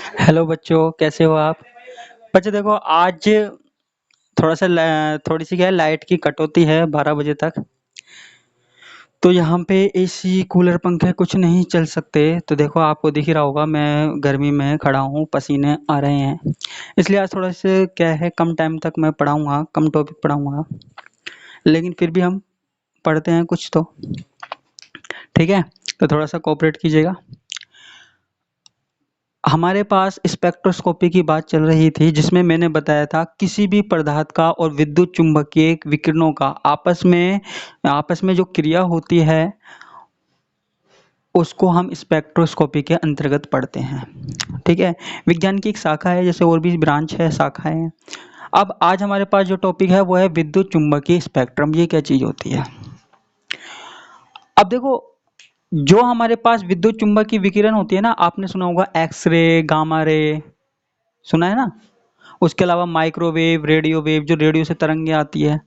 Hello बच्चों, कैसे हो आप? बच्चों देखो, आज थोड़ी सी क्या है, लाइट की कटौती है 12 बजे तक। तो यहाँ पे एसी कूलर पंखे कुछ नहीं चल सकते। तो देखो, आपको दिख ही रहा होगा, मैं गर्मी में खड़ा हूँ, पसीने आ रहे हैं। इसलिए आज थोड़ा सा क्या है, कम टाइम तक मैं पढ़ाऊँगा, कम टॉपिक पढ़ाऊँगा। लेकिन फिर भी हम पढ़ते हैं कुछ तो। ठीक है, तो थोड़ा सा कोऑपरेट कीजिएगा। हमारे पास स्पेक्ट्रोस्कोपी की बात चल रही थी, जिसमें मैंने बताया था किसी भी पदार्थ का और विद्युत चुंबकीय विकिरणों का आपस में जो क्रिया होती है, उसको हम स्पेक्ट्रोस्कोपी के अंतर्गत पढ़ते हैं। ठीक है, विज्ञान की एक शाखा है, जैसे और भी ब्रांच है, शाखा है। अब आज हमारे पास जो टॉपिक है वो है विद्युत चुंबकीय स्पेक्ट्रम। ये क्या चीज होती है? अब देखो, जो हमारे पास विद्युत चुंबकीय विकिरण होती है ना, आपने सुना होगा एक्सरे, गामा रे, सुना है ना? उसके अलावा माइक्रोवेव, रेडियो वेव, जो रेडियो से तरंगें आती है।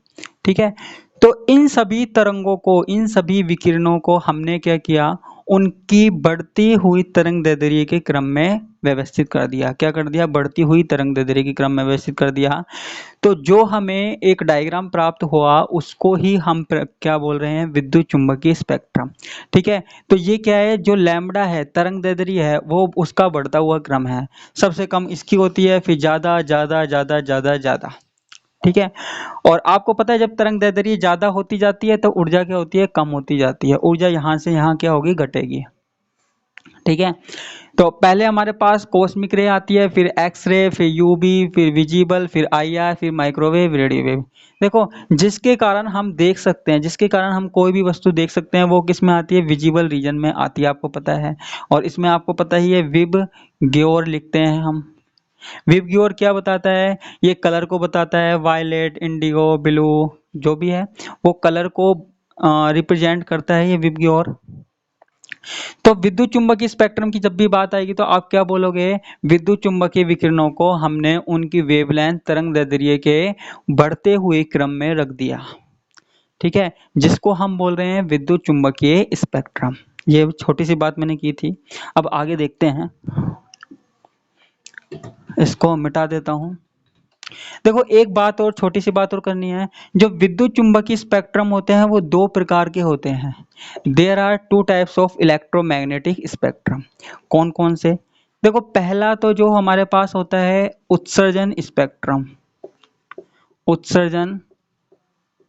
ठीक है, तो इन सभी तरंगों को, इन सभी विकिरणों को हमने क्या किया, उनकी बढ़ती हुई तरंग दैर्ध्य के क्रम में व्यवस्थित कर दिया। क्या कर दिया? बढ़ती हुई तरंग दैर्ध्य के क्रम में व्यवस्थित कर दिया। तो जो हमें एक डायग्राम प्राप्त हुआ, उसको ही हम क्या बोल रहे हैं? विद्युत चुंबकीय स्पेक्ट्रम। ठीक है, तो ये क्या है, जो लैम्बडा है, तरंग दैर्ध्य है, वो उसका बढ़ता हुआ क्रम है। सबसे कम इसकी होती है, फिर ज्यादा ज्यादा ज्यादा ज्यादा ज्यादा। ठीक है, और आपको पता है, जब तरंग दैर्ध्य ज्यादा होती जाती है तो ऊर्जा क्या होती है? कम होती जाती है। ऊर्जा यहाँ से यहाँ क्या होगी? घटेगी। ठीक है, तो पहले हमारे पास कॉस्मिक रे आती है, फिर एक्स रे, फिर यूवी, फिर विजिबल, फिर आईआर, फिर माइक्रोवेव, रेडियो वेव। देखो, जिसके कारण हम देख सकते हैं, जिसके कारण हम कोई भी वस्तु देख सकते हैं, वो किस में आती है? विजिबल रीजन में आती है, आपको पता है। और इसमें आपको पता ही है, विब ग्योर लिखते हैं हम। विब ग्योर क्या बताता है? ये कलर को बताता है, वायलेट, इंडिगो, ब्लू, जो भी है वो कलर को रिप्रेजेंट करता है, ये विब ग्योर। तो विद्युत चुंबकीय स्पेक्ट्रम की जब भी बात आएगी तो आप क्या बोलोगे? विद्युत चुंबकीय विकिरणों को हमने उनकी वेवलेंथ, तरंग दैर्ध्य के बढ़ते हुए क्रम में रख दिया। ठीक है, जिसको हम बोल रहे हैं विद्युत चुंबकीय स्पेक्ट्रम। ये छोटी सी बात मैंने की थी। अब आगे देखते हैं, इसको मिटा देता हूं। देखो, एक बात और, छोटी सी बात और करनी है। जो विद्युत चुंबकीय स्पेक्ट्रम होते हैं वो दो प्रकार के होते हैं। There are two types of electromagnetic spectrum. कौन कौन से? देखो, पहला तो जो हमारे पास होता है उत्सर्जन स्पेक्ट्रम। उत्सर्जन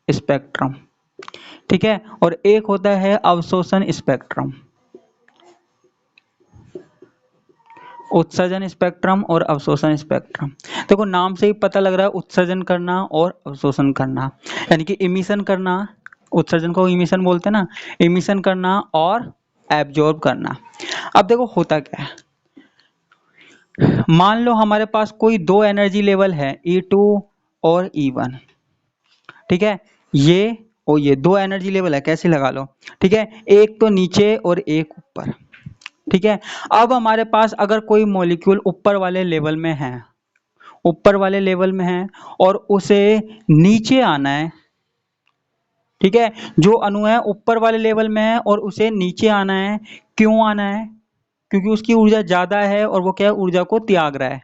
स्पेक्ट्रम। ठीक है, और एक होता है अवशोषण स्पेक्ट्रम। उत्सर्जन स्पेक्ट्रम और अवशोषण स्पेक्ट्रम। देखो, नाम से ही पता लग रहा है, उत्सर्जन करना और अवशोषण करना, यानी कि इमिशन करना। उत्सर्जन को इमिशन बोलते हैं ना, इमिशन करना और एब्जॉर्ब करना। अब देखो, होता क्या है, मान लो हमारे पास कोई दो एनर्जी लेवल है, E2 और E1। ठीक है, ये और ये दो एनर्जी लेवल है, कैसे लगा लो। ठीक है, एक तो नीचे और एक ऊपर। ठीक है, अब हमारे पास अगर कोई मॉलिक्यूल ऊपर वाले लेवल में है, ऊपर वाले लेवल में है और उसे नीचे आना है। ठीक है, जो अणु है ऊपर वाले लेवल में है और उसे नीचे आना है। क्यों आना है? क्योंकि उसकी ऊर्जा ज्यादा है और वो क्या है? ऊर्जा को त्याग रहा है।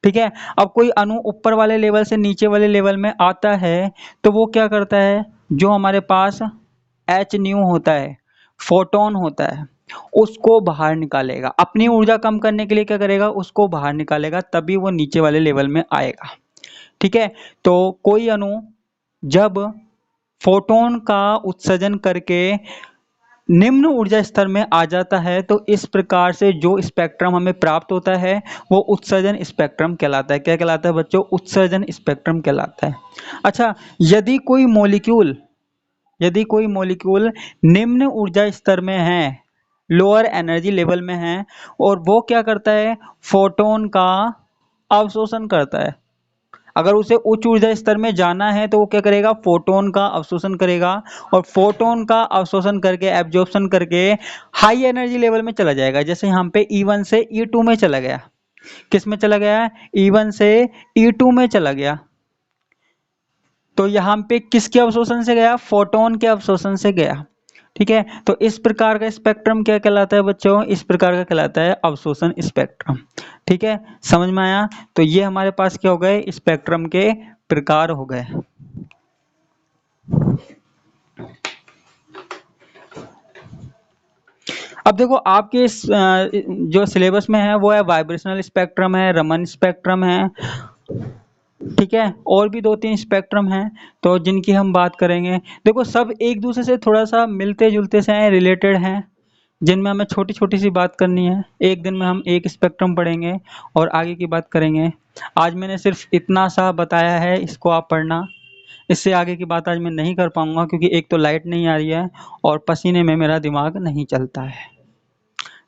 ठीक है, अब कोई अणु ऊपर वाले लेवल से नीचे वाले लेवल में आता है तो वो क्या करता है? जो हमारे पास एच न्यू होता है, फोटोन होता है, उसको बाहर निकालेगा। अपनी ऊर्जा कम करने के लिए क्या करेगा? उसको बाहर निकालेगा, तभी वो नीचे वाले लेवल में आएगा। ठीक है, तो कोई अणु जब फोटोन का उत्सर्जन करके निम्न ऊर्जा स्तर में आ जाता है, तो इस प्रकार से जो स्पेक्ट्रम हमें प्राप्त होता है वो उत्सर्जन स्पेक्ट्रम कहलाता है। क्या कहलाता है बच्चों? उत्सर्जन स्पेक्ट्रम कहलाता है। अच्छा, यदि कोई मॉलिक्यूल निम्न ऊर्जा स्तर में है, लोअर एनर्जी लेवल में है, और वो क्या करता है? फोटोन का अवशोषण करता है। अगर उसे उच्च ऊर्जा स्तर में जाना है तो वो क्या करेगा? फोटोन का अवशोषण करेगा, और फोटोन का अवशोषण करके, एब्जॉर्प्शन करके हाई एनर्जी लेवल में चला जाएगा। जैसे यहाँ पे E1 से E2 में चला गया। किस में चला गया? E1 से E2 में चला गया। तो यहाँ पे किसके अवशोषण से गया? फोटोन के अवशोषण से गया। ठीक है, तो इस प्रकार का स्पेक्ट्रम क्या कहलाता है बच्चों? इस प्रकार का कहलाता है अवशोषण स्पेक्ट्रम। ठीक है, समझ में आया? तो ये हमारे पास क्या हो गए, स्पेक्ट्रम के प्रकार हो गए। अब देखो आपके जो सिलेबस में है वो है वाइब्रेशनल स्पेक्ट्रम है, रमन स्पेक्ट्रम है, ठीक है, और भी 2-3 स्पेक्ट्रम हैं तो जिनकी हम बात करेंगे। देखो सब एक दूसरे से थोड़ा सा मिलते जुलते से हैं, रिलेटेड हैं, जिनमें हमें छोटी छोटी सी बात करनी है। एक दिन में हम एक स्पेक्ट्रम पढ़ेंगे और आगे की बात करेंगे। आज मैंने सिर्फ इतना सा बताया है, इसको आप पढ़ना। इससे आगे की बात आज मैं नहीं कर पाऊंगा क्योंकि एक तो लाइट नहीं आ रही है और पसीने में मेरा दिमाग नहीं चलता है,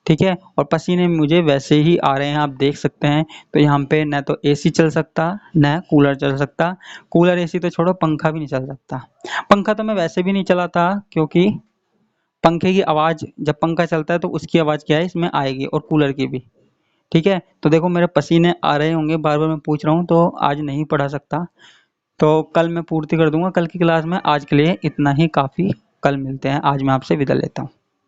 ठीक है, और पसीने मुझे वैसे ही आ रहे हैं, आप देख सकते हैं। तो यहाँ पे न तो एसी चल सकता, न कूलर चल सकता। कूलर एसी तो छोड़ो, पंखा भी नहीं चल सकता। पंखा तो मैं वैसे भी नहीं चलाता क्योंकि पंखे की आवाज़, जब पंखा चलता है तो उसकी आवाज़ क्या है इसमें आएगी, और कूलर की भी, ठीक है। तो देखो मेरे पसीने आ रहे होंगे, बार बार मैं पूछ रहा हूँ, तो आज नहीं पढ़ा सकता। तो कल मैं पूर्ति कर दूंगा कल की क्लास में। आज के लिए इतना ही काफ़ी। कल मिलते हैं, आज मैं आपसे विदा लेता हूँ।